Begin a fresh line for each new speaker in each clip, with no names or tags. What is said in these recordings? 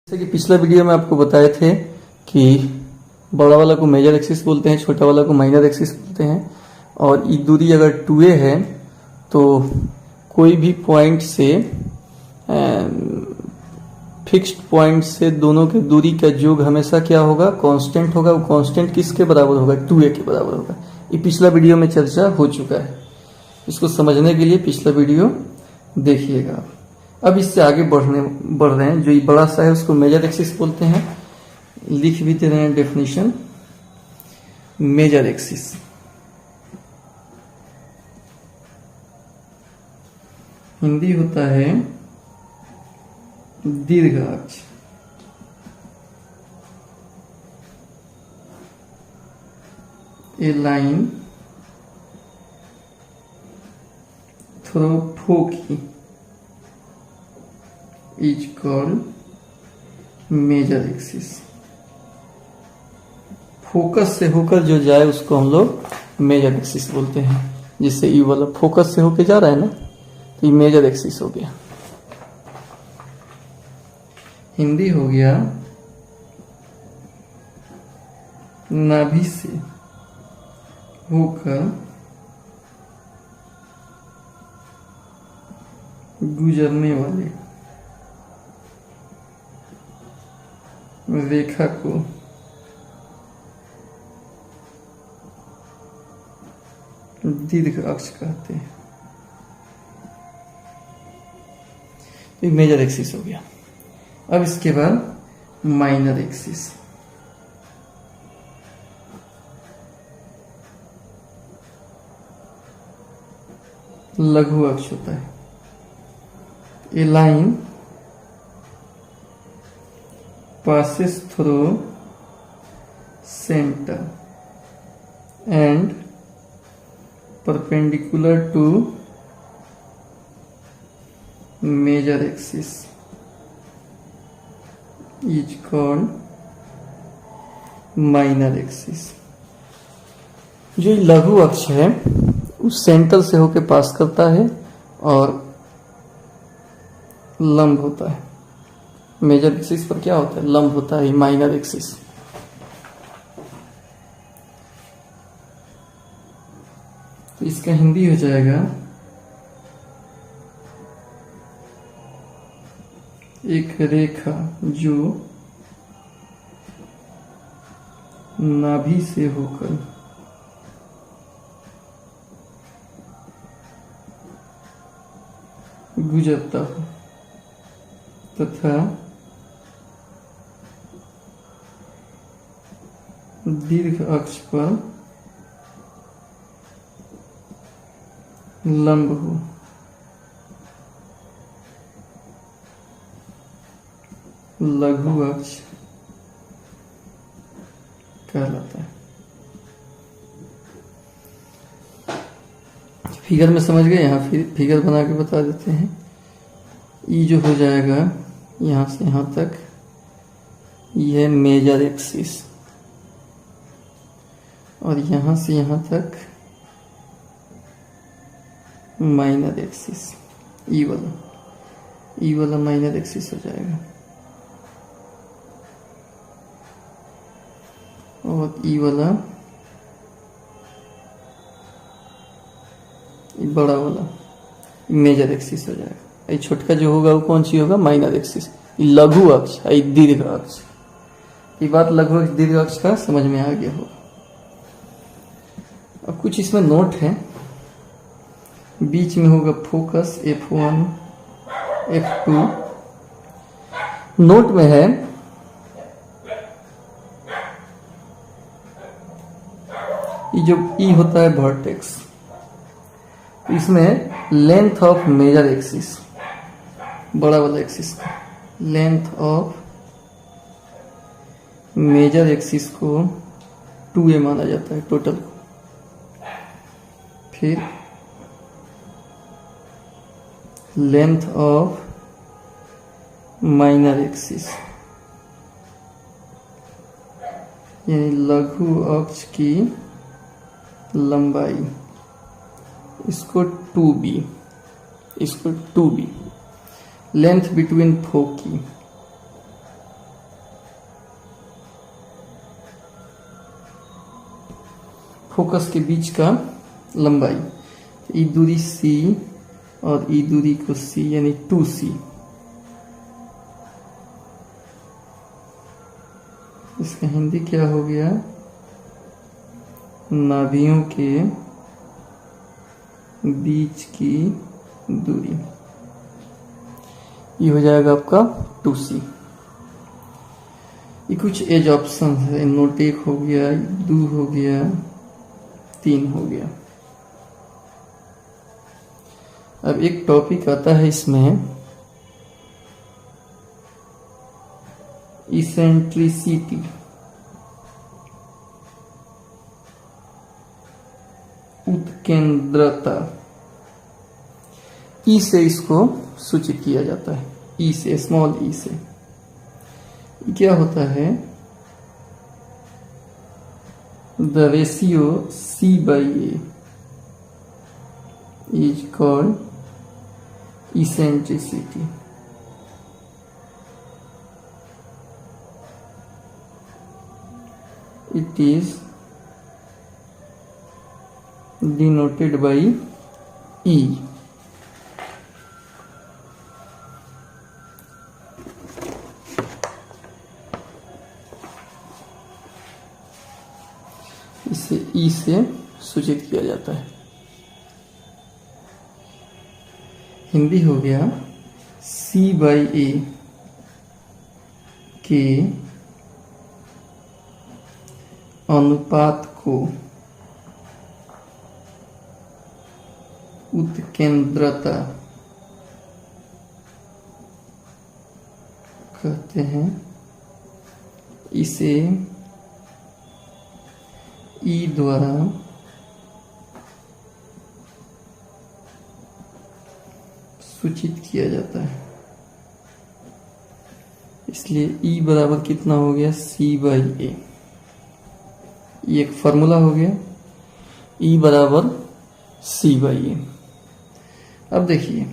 जैसे कि पिछला वीडियो में आपको बताए थे कि बड़ा वाला को मेजर एक्सिस बोलते हैं, छोटा वाला को माइनर एक्सिस बोलते हैं। और ये दूरी अगर 2a है तो कोई भी पॉइंट से फिक्स्ड पॉइंट से दोनों के दूरी का योग हमेशा क्या होगा, कांस्टेंट होगा। वो कांस्टेंट किसके बराबर होगा, 2a के बराबर होगा। ये पिछला वीडियो में चर्चा हो चुका है। इसको समझने के लिए पिछला वीडियो देखिएगा आप। अब इससे आगे बढ़ रहे हैं। जो ये बड़ा सा है उसको मेजर एक्सिस बोलते हैं। लिख भी दे रहे हैं डेफिनेशन। मेजर एक्सिस हिंदी होता है दीर्घ अक्ष। A line through foci is called major axis. Focus से होकर जो जाए उसको हम लोग मेजर एक्सिस बोलते हैं। जिससे यू वाला फोकस से होकर जा रहा है ना, तो ये मेजर एक्सिस हो गया। हिंदी हो गया नाभि से होकर गुजरने वाले रेखा को दीर्घ अक्ष कहते हैं। तो मेजर एक्सिस हो गया। अब इसके बाद माइनर एक्सिस। लघु अक्ष होता है। ए line passes through center and perpendicular to major axis is called minor axis। जो लघु अक्ष है उस सेंटर से होकर पास करता है और लंब होता है। मेजर एक्सिस पर क्या होता है, लंब होता है। माइनर एक्सिस तो इसका हिंदी हो जाएगा एक रेखा जो नाभि से होकर गुजरता हो तथा दीर्घ अक्ष पर लंब हो। लघु अक्ष कहलाता है। फिगर में समझ गए। यहाँ फिगर बना के बता देते हैं। ये जो हो जाएगा यहां से यहां तक, यह मेजर एक्सिस। और यहां से यहां तक माइनर एक्सिस। ई वाला माइनर एक्सिस हो जाएगा। और ई वाला बड़ा वाला मेजर एक्सिस हो जाएगा। ये छोटका जो होगा वो कौन सी होगा, माइनर एक्सिस। लघु अक्ष है दीर्घ अक्ष। ये बात लघु अक्ष दीर्घ अक्ष का समझ में आ गया होगा। अब कुछ इसमें नोट है। बीच में होगा फोकस F1 F2। नोट में है ये जो ई होता है वर्टेक्स। इसमें लेंथ ऑफ मेजर एक्सिस, बड़ा वाला एक्सिस का लेंथ ऑफ मेजर एक्सिस को 2a माना जाता है टोटल को। फिर लेंथ ऑफ माइनर एक्सिस यानी लघु अक्ष की लंबाई, इसको 2b, इसको 2b। लेंथ बिटवीन फोकी फोकस के बीच का लंबाई, ई दूरी C और ई दूरी को C यानी 2C। इसका हिंदी क्या हो गया? नाभियों के बीच की दूरी। ये हो जाएगा आपका 2C। ये कुछ एज ऑप्शन है, नोट 1 हो गया, 2 हो गया, 3 हो गया। अब एक टॉपिक आता है इसमें, इसेंट्रिसिटी। उत्केंद्रता। ई से इसको सूचित किया जाता है, ई से, स्मॉल ई से। क्या होता है? The ratio C/A is called eccentricity. It is denoted by E. इसे E से सूचित किया जाता है। हिंदी हो गया C/A के अनुपात को उत्केंद्रता कहते हैं। इसे E द्वारा सूचित किया जाता है। इसलिए E बराबर कितना हो गया? C/A। ये एक फॉर्मूला हो गया, E बराबर C/A। अब देखिए,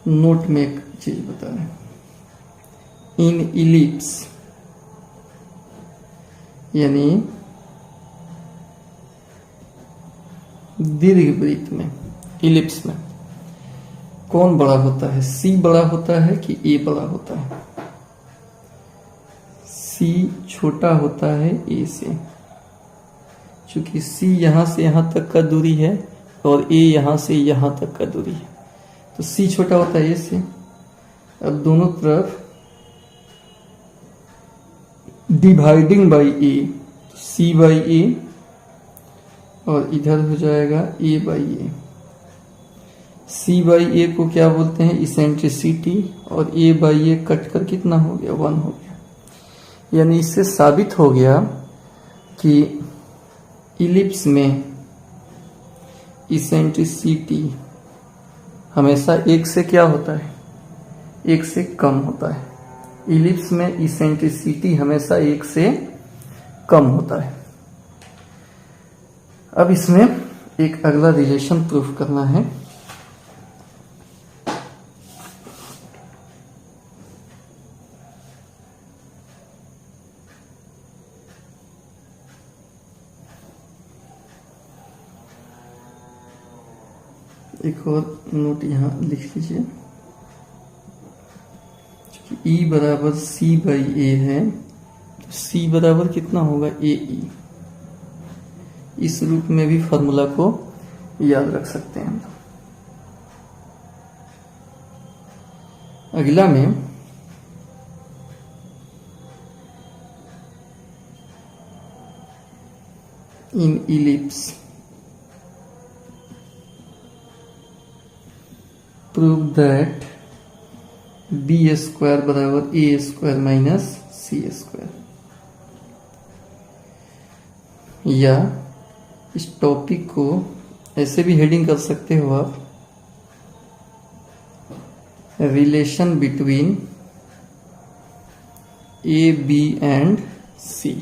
नोट में एक चीज बता रहे हैं, इन इलिप्स यानी दीर्घवृत्त में, इलिप्स में कौन बड़ा होता है? C बड़ा होता है कि A बड़ा होता है? C छोटा होता है A से, चूंकि C यहां से यहां तक का दूरी है और A यहां से यहां तक का दूरी है, तो C छोटा होता है A से। अब दोनों तरफ डिवाइडिंग बाई A, तो C/A और इधर हो जाएगा A/A। C/A को क्या बोलते हैं? इसेंट्रिसिटी। और A/A कट कर कितना हो गया? 1 हो गया। यानी इससे साबित हो गया कि इलिप्स में इसेंट्रिसिटी हमेशा 1 से क्या होता है? 1 से कम होता है। इलिप्स में इसेंट्रिसिटी हमेशा 1 से कम होता है। अब इसमें एक अगला रिलेशन प्रूफ करना है। एक और नोट यहां लिख लीजिए, E बराबर C/A है, तो C बराबर कितना होगा? AE। इस रूप में भी फॉर्मूला को याद रख सकते हैं। अगला में इन इलिप्स प्रूव दैट B² बराबर A² माइनस C²। या इस टॉपिक को ऐसे भी हेडिंग कर सकते हो आप, relation between A, B and C।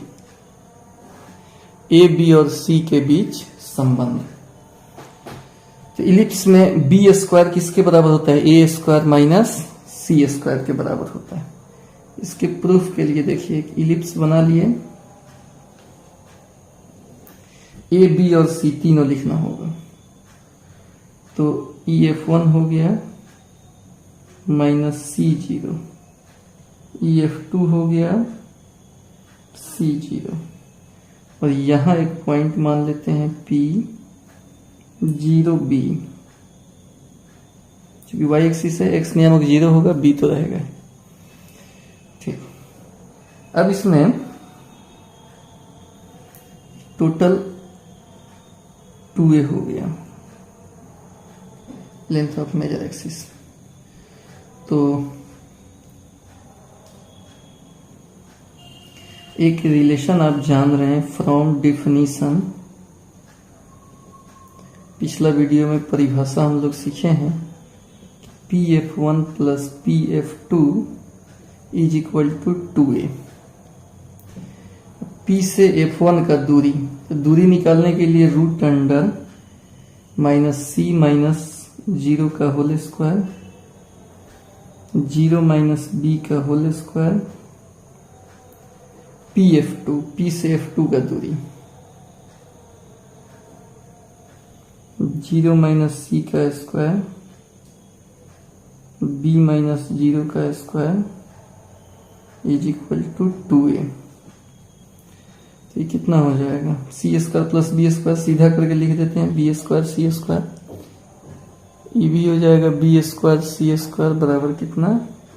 A, B और C के बीच संबंध। तो इलिप्स में B² किसके बराबर होता है? A² माइनस C² के बराबर होता है। इसके प्रूफ के लिए देखिए, एक इलिप्स बना लिए, ए बी और सी तीनों लिखना होगा। तो EF1 हो गया -C0, EF2 हो गया C0, और यहां एक पॉइंट मान लेते हैं P0B, क्योंकि y एक्सिस है, x नियामक 0 होगा, b तो रहेगा। ठीक, अब इसमें टोटल 2a हो गया लेंथ ऑफ मेजर एक्सिस। तो एक रिलेशन आप जान रहे हैं फ्रॉम डिफिनीशन, पिछला वीडियो में परिभाषा हम लोग सीखे हैं, PF1 plus PF2 is equal to 2a। P से F1 का दूरी, तो दूरी निकालने के लिए रूट अंडर -c माइनस 0 का होल स्क्वायर, 0 माइनस b का होल स्क्वायर, PF2, P से F2 का दूरी 0 माइनस c का स्क्वायर, b माइनस 0 का square is equal to 2a। तो ये कितना हो जाएगा, सी स्क्वायर प्लस बी स्क्वायर सीधा करके लिख देते हैं, बी स्क्वायर सी स्क्वायर, ये भी हो जाएगा बी स्क्वायर सी स्क्वायर बराबर कितना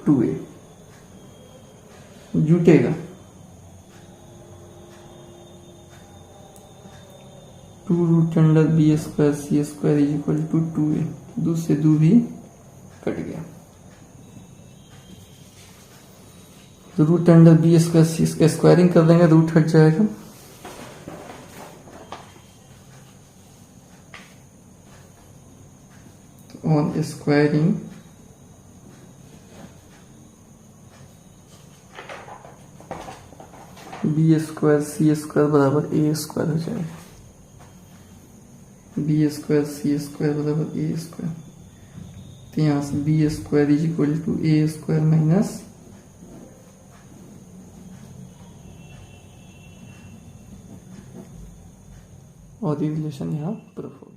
2a। जुटेगा 2 root under B square C square is equal to 2a, 2 से 2 भी कट गया, तो root under B square C squaring कर देंगे, रूट हट जाएगा, on squaring B square C square बराबर ए स्क्वायर हो जाएगा, बी स्क्वायर सी स्क्वायर बराबर ए स्क्वायर। तो यहाँ से B square is equal to A square minus और रिलेशन यहाँ प्रूफ हो गया।